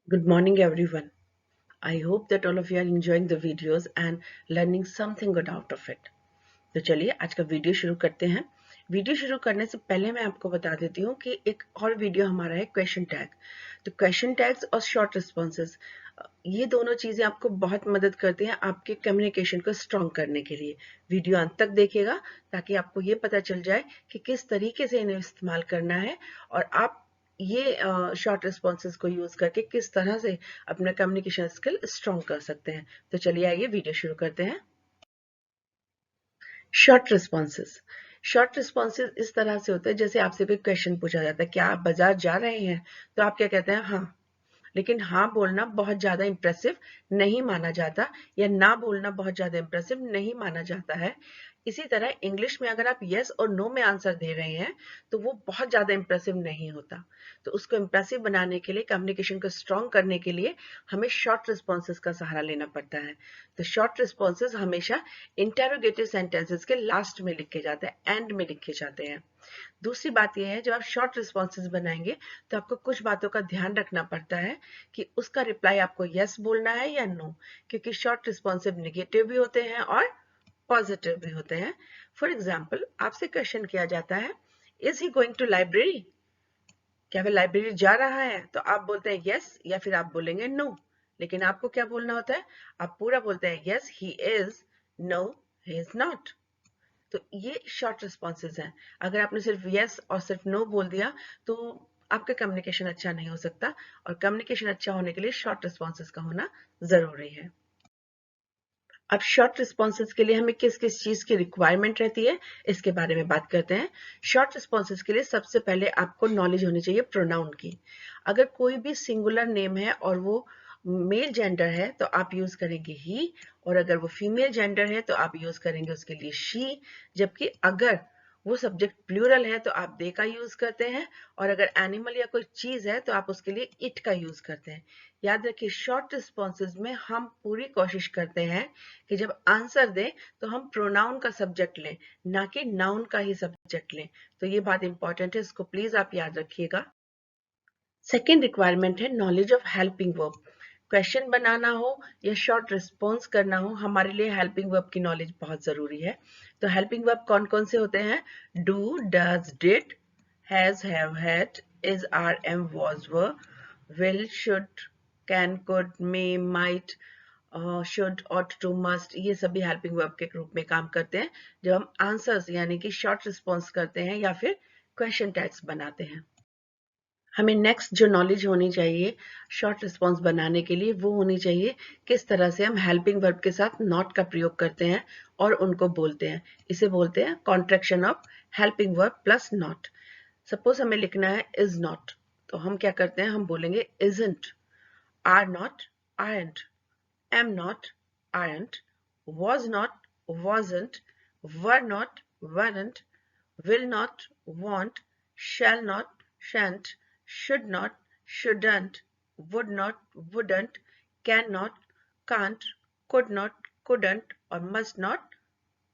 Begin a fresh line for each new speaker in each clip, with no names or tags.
Good morning, everyone. I hope that all of you are enjoying the videos and learning something good out of it. तो चलिए आज का video शुरू करते हैं। वीडियो शुरू करने से पहले मैं आपको बता देती हूँ कि एक और वीडियो हमारा है क्वेश्चन टैग। तो क्वेश्चन टैग्स और शॉर्ट रिस्पॉन्सेज ये दोनों चीजें आपको बहुत मदद करती हैं आपके कम्युनिकेशन को स्ट्रॉन्ग करने के लिए। वीडियो अंत तक देखिएगा ताकि आपको ये पता चल जाए कि किस तरीके से इन्हें इस्तेमाल करना है और आप ये शॉर्ट रिस्पॉन्सेज को यूज करके किस तरह से अपना कम्युनिकेशन स्किल स्ट्रॉन्ग कर सकते हैं। तो चलिए आइए वीडियो शुरू करते हैं। शॉर्ट रिस्पॉन्सेज इस तरह से होते हैं जैसे आपसे कोई क्वेश्चन पूछा जाता है, क्या आप बाजार जा रहे हैं? तो आप क्या कहते हैं? हाँ। लेकिन हाँ बोलना बहुत ज्यादा इंप्रेसिव नहीं माना जाता या ना बोलना बहुत ज्यादा इंप्रेसिव नहीं माना जाता है। इसी तरह इंग्लिश में अगर आप यस और नो में आंसर दे रहे हैं तो वो बहुत ज्यादा इंप्रेसिव नहीं होता। तो उसको इंप्रेसिव बनाने के लिए, कम्युनिकेशन को स्ट्रॉन्ग करने के लिए हमें शॉर्ट रिस्पॉन्सेज का सहारा लेना पड़ता है। तो शॉर्ट रिस्पॉन्सेज हमेशा इंटेरोगेटिव सेंटेंसेस के लास्ट में लिखे जाते हैं, एंड में लिखे जाते हैं। दूसरी बात यह है, जब आप शॉर्ट रिस्पॉन्सेज बनाएंगे तो आपको कुछ बातों का ध्यान रखना पड़ता है कि उसका रिप्लाई आपको यस बोलना है या नो, क्योंकि शॉर्ट रिस्पॉन्सिव नेगेटिव भी होते हैं और पॉजिटिव भी होते हैं। फॉर एग्जाम्पल, आपसे क्वेश्चन किया जाता है, is he going to library? क्या वह लाइब्रेरी जा रहा है? तो आप बोलते हैं यस या फिर आप बोलेंगे नो। लेकिन आपको क्या बोलना होता है? आप पूरा बोलते हैं yes he is, no he is not. तो ये शॉर्ट रिस्पॉन्सेज हैं। अगर आपने सिर्फ यस और सिर्फ नो बोल दिया तो आपका कम्युनिकेशन अच्छा नहीं हो सकता, और कम्युनिकेशन अच्छा होने के लिए शॉर्ट रिस्पॉन्सेज का होना जरूरी है। अब शॉर्ट रिस्पॉन्सेज के लिए हमें किस किस चीज की रिक्वायरमेंट रहती है इसके बारे में बात करते हैं। शॉर्ट रिस्पॉन्सेज के लिए सबसे पहले आपको नॉलेज होनी चाहिए प्रोनाउन की। अगर कोई भी सिंगुलर नेम है और वो मेल जेंडर है तो आप यूज करेंगे ही, और अगर वो फीमेल जेंडर है तो आप यूज करेंगे उसके लिए शी। जबकि अगर वो सब्जेक्ट प्लूरल है तो आप दे का यूज करते हैं, और अगर एनिमल या कोई चीज है तो आप उसके लिए इट का यूज करते हैं। याद रखिए, शॉर्ट रिस्पॉन्सेज में हम पूरी कोशिश करते हैं कि जब आंसर दें तो हम प्रोनाउन का सब्जेक्ट लें, ना कि नाउन का ही सब्जेक्ट लें। तो ये बात इंपॉर्टेंट है, इसको प्लीज आप याद रखिएगा। सेकेंड रिक्वायरमेंट है knowledge of helping verb. Question बनाना हो या शॉर्ट रिस्पॉन्स करना हो, हमारे लिए हेल्पिंग वर्ब की नॉलेज बहुत जरूरी है। तो हेल्पिंग वर्ब कौन कौन से होते हैं? Do, does, did, has, have, had, is, are, am, was, were, will, should, can, could, may, might, should, ought to, must, ये सभी हेल्पिंग वर्ब के रूप में काम करते हैं जब हम आंसर्स यानी कि शॉर्ट रिस्पॉन्स करते हैं या फिर क्वेश्चन टैग्स बनाते हैं। हमें नेक्स्ट जो नॉलेज होनी चाहिए शॉर्ट रिस्पॉन्स बनाने के लिए वो होनी चाहिए किस तरह से हम हेल्पिंग वर्ब के साथ नॉट का प्रयोग करते हैं और उनको बोलते हैं। इसे बोलते हैं contraction of helping verb plus not. Suppose हमें लिखना है इज नॉट, तो हम क्या करते हैं? हम बोलेंगे isn't, are not, aren't, am not, aren't, was not, wasn't, were not, weren't, will not, won't, shall not, shan't, should not, shouldn't, would not, wouldn't, cannot, can't, could not, couldn't और must not,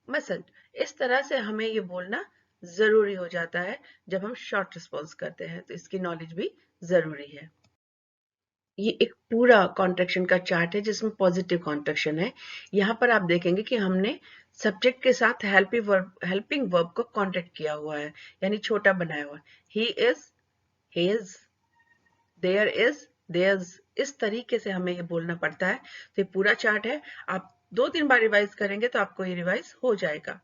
mustn't। इस तरह से हमें ये बोलना जरूरी हो जाता है जब हम शॉर्ट रिस्पॉन्स करते हैं, तो इसकी नॉलेज भी जरूरी है। ये एक पूरा कॉन्ट्रैक्शन का चार्ट है जिसमें पॉजिटिव कॉन्ट्रैक्शन है। यहाँ पर आप देखेंगे कि हमने सब्जेक्ट के साथ हेल्पिंग वर्ब को कॉन्ट्रैक्ट किया हुआ है, यानी छोटा बनाया हुआ है। He is, he's, there is, there's. इस तरीके से हमें ये बोलना पड़ता है। तो ये पूरा चार्ट है, आप 2-3 बार रिवाइज करेंगे तो आपको ये रिवाइज हो जाएगा।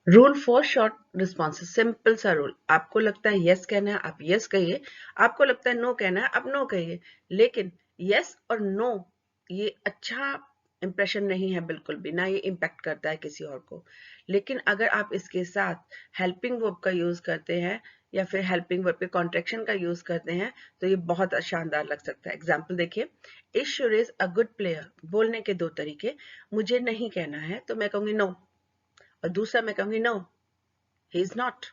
Rule for short responses, simple सा रूल। आपको लगता है यस कहना है, आप यस कहिए। आपको लगता है नो कहना है, आप नो कहिए। लेकिन यस और नो ये अच्छा इंप्रेशन नहीं है बिल्कुल भी, ना ये इम्पैक्ट करता है किसी और को। लेकिन अगर आप इसके साथ हेल्पिंग वर्ब का यूज करते हैं या फिर हेल्पिंग वर्ब के कॉन्ट्रैक्शन का यूज करते हैं तो ये बहुत शानदार लग सकता है। एग्जाम्पल देखिए, ईश्वर इज अ गुड प्लेयर। बोलने के दो तरीके। मुझे नहीं कहना है तो मैं कहूंगी नो, और दूसरा मैं कहूंगी no, he is not.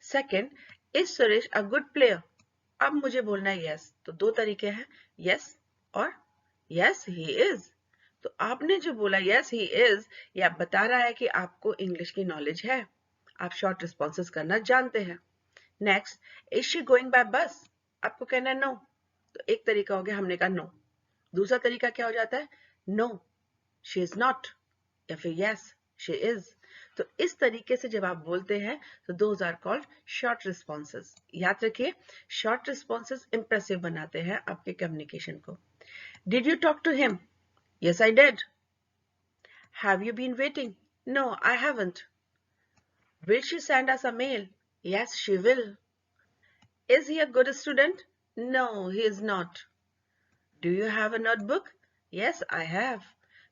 Second, is Suresh a good player? अब मुझे बोलना है यस, तो दो तरीके हैं, यस और यस ही इज। तो आपने जो बोला यस ही इज, ये आप बता रहा है कि आपको इंग्लिश की नॉलेज है, आप शॉर्ट रिस्पॉन्सेस करना जानते हैं। Next, is she going by बस? आपको कहना है नो, तो एक तरीका हो गया हमने कहा नो। दूसरा तरीका क्या हो जाता है, नो शी इज नॉट, या फिर यस शी इज। तो इस तरीके से जब आप बोलते हैं तो those are called short responses. याद रखिए, शॉर्ट रिस्पॉन्सेज इंप्रेसिव बनाते हैं आपके कम्युनिकेशन को। Did you talk to him? Yes I did. Have you been waiting? No I haven't. Will she send us a mail? Yes she will. Is he a good student? No he is not. Do you have a notebook? Yes I have.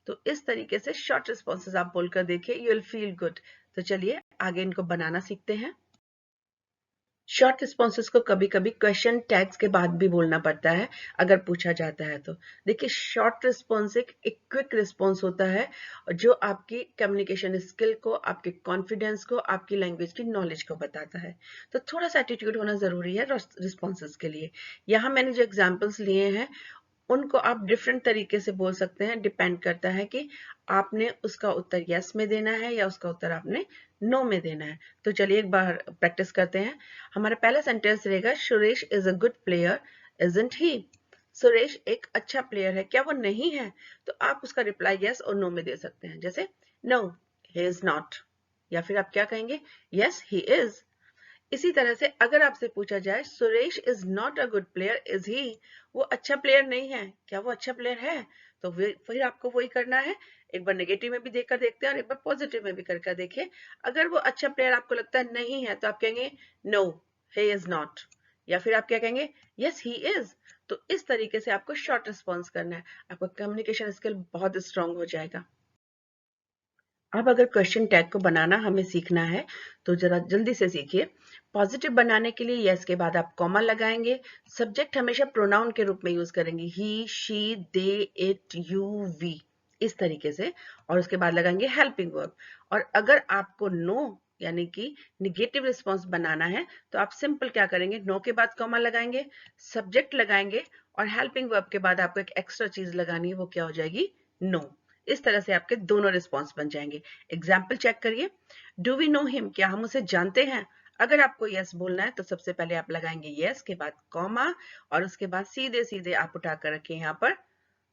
तो इस तरीके से short responses आप बोलकर देखिए, you will feel good. तो चलिए आगे इनको बनाना सीखते हैं। शॉर्ट रिस्पॉन्सेज को कभी कभी क्वेश्चन टैग्स के बाद भी बोलना पड़ता है अगर पूछा जाता है तो। देखिए, शॉर्ट रिस्पॉन्स एक क्विक रिस्पॉन्स होता है जो आपकी कम्युनिकेशन स्किल को, आपके कॉन्फिडेंस को, आपकी लैंग्वेज की नॉलेज को बताता है। तो थोड़ा सा एटीट्यूड होना जरूरी है रिस्पॉन्सेज के लिए। यहाँ मैंने जो एग्जाम्पल्स लिए हैं उनको आप डिफरेंट तरीके से बोल सकते हैं, डिपेंड करता है कि आपने उसका उत्तर यस में देना है या उसका उत्तर आपने नो में देना है। तो चलिए एक बार प्रैक्टिस करते हैं। हमारा पहला सेंटेंस रहेगा, Suresh is a good player isn't he. Suresh एक अच्छा प्लेयर है, क्या वो नहीं है? तो आप उसका रिप्लाई यस और नो में दे सकते हैं, जैसे नो ही इज नॉट, या फिर आप क्या कहेंगे, यस ही इज। इसी तरह से अगर आपसे पूछा जाए, Suresh is not a good player is he, वो अच्छा प्लेयर नहीं है, क्या वो अच्छा प्लेयर है? तो फिर आपको वही करना है, एक बार नेगेटिव में भी देखकर देखते हैं और एक बार पॉजिटिव में भी करके देखिए। अगर वो अच्छा प्लेयर आपको लगता है नहीं है तो आप कहेंगे नो ही इज नॉट, या फिर आप क्या कहेंगे, यस ही इज। तो इस तरीके से आपको शॉर्ट रिस्पॉन्स करना है, आपका कम्युनिकेशन स्किल बहुत स्ट्रांग हो जाएगा। अब अगर क्वेश्चन टैग को बनाना हमें सीखना है तो जरा जल्दी से सीखिए। पॉजिटिव बनाने के लिए यस के बाद आप कॉमा लगाएंगे। सब्जेक्ट हमेशा प्रोनाउन के रूप में यूज करेंगे, he she they it you we, इस तरीके से। और उसके बाद लगाएंगे हेल्पिंग वर्ब। और अगर आपको नो यानी कि निगेटिव रिस्पॉन्स बनाना है तो आप सिंपल क्या करेंगे, नो के बाद कॉमा लगाएंगे, सब्जेक्ट लगाएंगे और हेल्पिंग वर्ब के बाद आपको एक एक्स्ट्रा चीज लगानी है, वो क्या हो जाएगी, नो। इस तरह से आपके दोनों रिस्पॉन्स बन जाएंगे। एग्जाम्पल चेक करिए, डू वी नो हिम, क्या हम उसे जानते हैं? अगर आपको यस बोलना है तो सबसे पहले आप लगाएंगे यस के बाद कॉमा और उसके बाद सीधे सीधे आप उठा कर रखिए यहाँ पर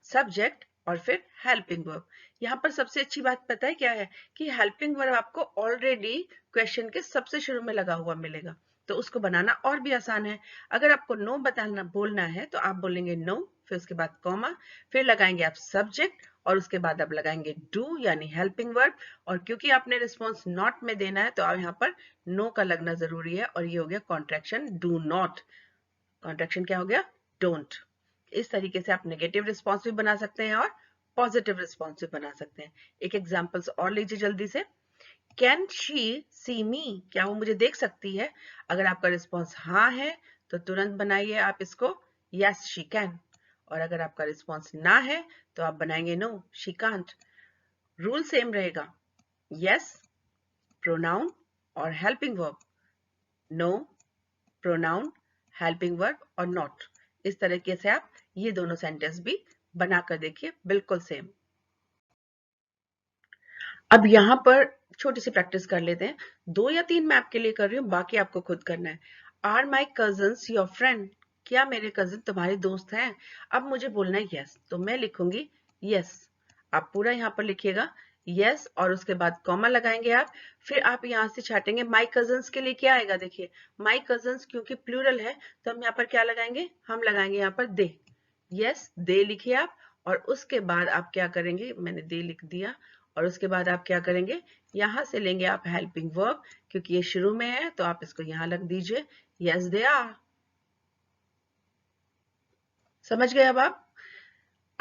सब्जेक्ट और फिर हेल्पिंग वर्ब। यहाँ पर सबसे अच्छी बात पता है क्या है, कि हेल्पिंग वर्ब आपको ऑलरेडी क्वेश्चन के सबसे शुरू में लगा हुआ मिलेगा, तो उसको बनाना और भी आसान है। अगर आपको नो बताना बोलना है तो आप बोलेंगे नो, फिर उसके बाद कॉमा, फिर लगाएंगे आप सब्जेक्ट और उसके बाद आप लगाएंगे डू यानी हेल्पिंग वर्ब। और क्योंकि आपने रिस्पॉन्स नॉट में देना है तो आप यहाँ पर नो का लगना जरूरी है, और ये हो गया कॉन्ट्रैक्शन डू नॉट। कॉन्ट्रैक्शन क्या हो गया, डोंट। इस तरीके से आप नेगेटिव रिस्पॉन्स भी बना सकते हैं और पॉजिटिव रिस्पॉन्स भी बना सकते हैं। एक एग्जाम्पल्स और लीजिए जल्दी से। कैन शी सी मी, क्या वो मुझे देख सकती है? अगर आपका रिस्पॉन्स हाँ है तो तुरंत बनाइए आप इसको यस शी कैन, और अगर आपका रिस्पॉन्स ना है तो आप बनाएंगे no she can't. Rule same रहेगा, यस प्रोनाउन और helping verb, no pronoun helping verb और नॉट। इस तरीके से आप ये दोनों सेंटेंस भी बनाकर देखिए, बिल्कुल सेम। अब यहाँ पर छोटी सी प्रैक्टिस कर लेते हैं। 2 या 3 मैं आपके लिए कर रही हूँ, बाकी आपको खुद करना है। Are my cousins your friend, क्या मेरे कजिन तुम्हारे दोस्त हैं? अब मुझे बोलना है यस, तो मैं लिखूंगी यस। आप पूरा यहाँ पर लिखिएगा यस और उसके बाद कॉमा लगाएंगे आप। फिर आप यहाँ से छाटेंगे माई कजन्स के लिए क्या आएगा, देखिए माई कजन्स क्योंकि प्लूरल है तो हम यहाँ पर क्या लगाएंगे, हम लगाएंगे यहाँ पर दे। यस दे लिखिए आप, और उसके बाद आप क्या करेंगे, मैंने दे लिख दिया, और उसके बाद आप क्या करेंगे, यहां से लेंगे आप हेल्पिंग वर्ब, क्योंकि ये शुरू में है तो आप इसको यहां लग दीजिए, यस दे आर। समझ गए अब आप?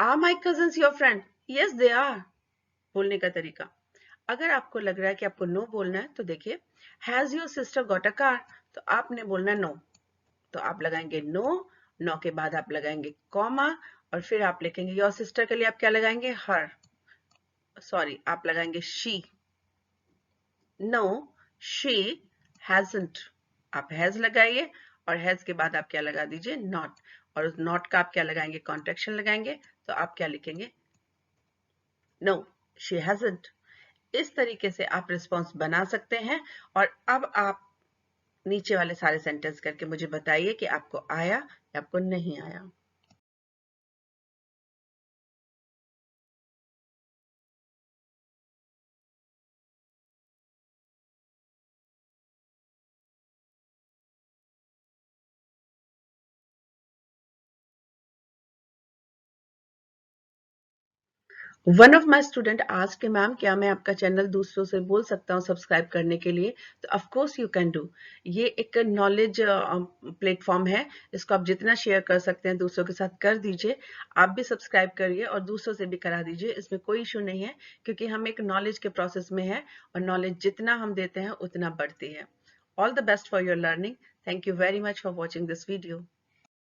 Are my cousins your friend, yes they are, बोलने का तरीका। अगर आपको लग रहा है कि आपको नो बोलना है तो देखिए, has your sister got a car, तो आपने बोलना नो, तो आप लगाएंगे नो, नो के बाद आप लगाएंगे कॉमा और फिर आप लिखेंगे योर सिस्टर के लिए आप क्या लगाएंगे, हर, सॉरी आप लगाएंगे शी। नो शी हैजंट, आप हैज लगाइए और हैज के बाद आप क्या लगा दीजिए, नॉट, और उस नॉट का आप क्या लगाएंगे, कॉन्ट्रैक्शन लगाएंगे, तो आप क्या लिखेंगे, नो शी हैजंट। इस तरीके से आप रिस्पॉन्स बना सकते हैं। और अब आप नीचे वाले सारे सेंटेंस करके मुझे बताइए कि आपको आया या आपको नहीं आया। वन ऑफ माई स्टूडेंट आज के मैम क्या मैं आपका चैनल दूसरों से बोल सकता हूँ सब्सक्राइब करने के लिए? तो of course you can do. ये एक नॉलेज प्लेटफॉर्म है, इसको आप जितना शेयर कर सकते हैं दूसरों के साथ कर दीजिए। आप भी सब्सक्राइब करिए और दूसरों से भी करा दीजिए, इसमें कोई इशू नहीं है, क्योंकि हम एक नॉलेज के प्रोसेस में है और नॉलेज जितना हम देते हैं उतना बढ़ती है। All the best for your learning. Thank you very much for watching this video.